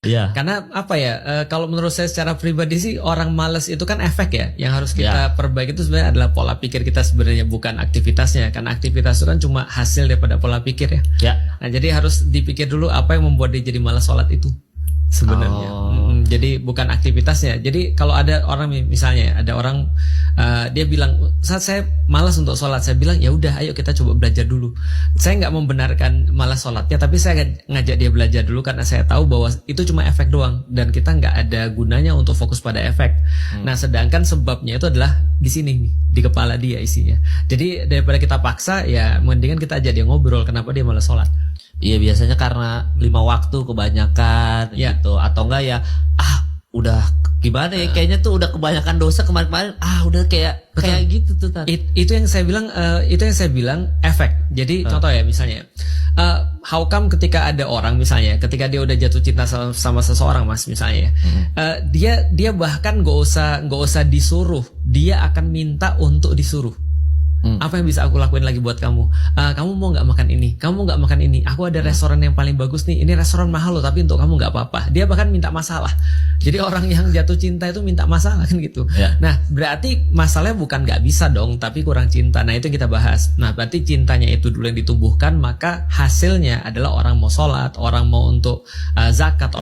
Iya. Karena apa ya? Kalau menurut saya secara pribadi sih orang malas itu kan efek ya. Yang harus kita perbaiki itu sebenarnya adalah pola pikir kita sebenarnya, bukan aktivitasnya. Karena aktivitas itu kan cuma hasil daripada pola pikir ya. Ya. Nah jadi harus dipikir dulu apa yang membuat dia jadi malas sholat itu sebenarnya. Jadi bukan aktivitasnya. Jadi kalau ada orang misalnya ada orang dia bilang saat saya malas untuk sholat, saya bilang ya udah ayo kita coba belajar dulu. Saya nggak membenarkan malas sholatnya, tapi saya ngajak dia belajar dulu karena saya tahu bahwa itu cuma efek doang dan kita nggak ada gunanya untuk fokus pada efek. Nah sedangkan sebabnya itu adalah di sini nih, di kepala dia isinya. Jadi daripada kita paksa ya mendingan kita ajak dia ngobrol kenapa dia malas sholat. Iya, biasanya karena 5 waktu kebanyakan gitu, atau enggak ya udah gimana ya, kayaknya tuh udah kebanyakan dosa kemarin-kemarin, udah kayak gitu tuh tadi. Itu yang saya bilang efek. Jadi contoh ya misalnya how come ketika ada orang misalnya ketika dia udah jatuh cinta sama seseorang Mas misalnya dia bahkan gak usah disuruh, dia akan minta untuk disuruh. Apa yang bisa aku lakuin lagi buat kamu? Kamu mau nggak makan ini? Kamu nggak makan ini? Aku ada restoran yang paling bagus nih. Ini restoran mahal loh, tapi untuk kamu nggak apa-apa. Dia bahkan minta masalah. Jadi orang yang jatuh cinta itu minta masalah kan gitu. Nah berarti masalahnya bukan nggak bisa dong, tapi kurang cinta. Nah itu yang kita bahas. Nah berarti cintanya itu dulu yang ditumbuhkan, maka hasilnya adalah orang mau sholat, orang mau untuk zakat.